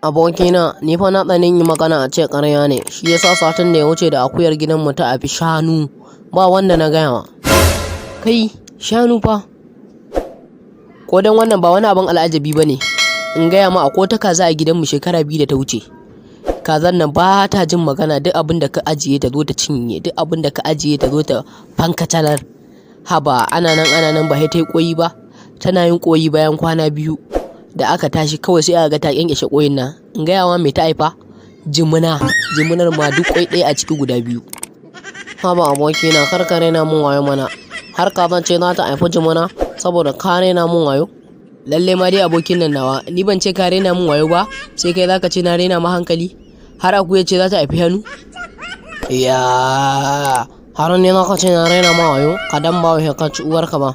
Abokina, ni fa na tsanin yi magana a ce ƙarya ne, shi yasa satin da ya wuce da akuyar gidanmu ta haifi shanu, ba wanda na gaya wa. Kai, shanu fa? Ko dan wannan ba wani abin al'ajabi ba ne, in gaya ma akwai wata kaza a gidanmu shekara 2 da ta wuce. Kazan nan ba ta jin magana, duk abin da ka ajiye ta zo ta cinye, duk abin da ka ajiye ta zo ta fankatalar. Haba ana nan ba sai ta yi ƙoyi ba, tana yin ƙoyi bayan kwana 2. Da aka tashi kawai sai aka ga ta kyankyashe ƙoyin nan. In gaya wa me ta haifa? Jimina. Jiminar ma duk ƙwai ɗaya a ciki guda 2. Haba abokina, kar ka raina mun wayo mana. Har ka ce za ta haifi jimina saboda ka raina mun wayo? Lalle ma dai abokin nan nawa, ni ban ce ka raina mun wayo ba, sai kai zaka ce na raina ma hankali. Har akuya ce za ta haifi hannu? Ya har ne zaka ce na raina ma wayo? Ka dan ba wa ka ci uwarka ba.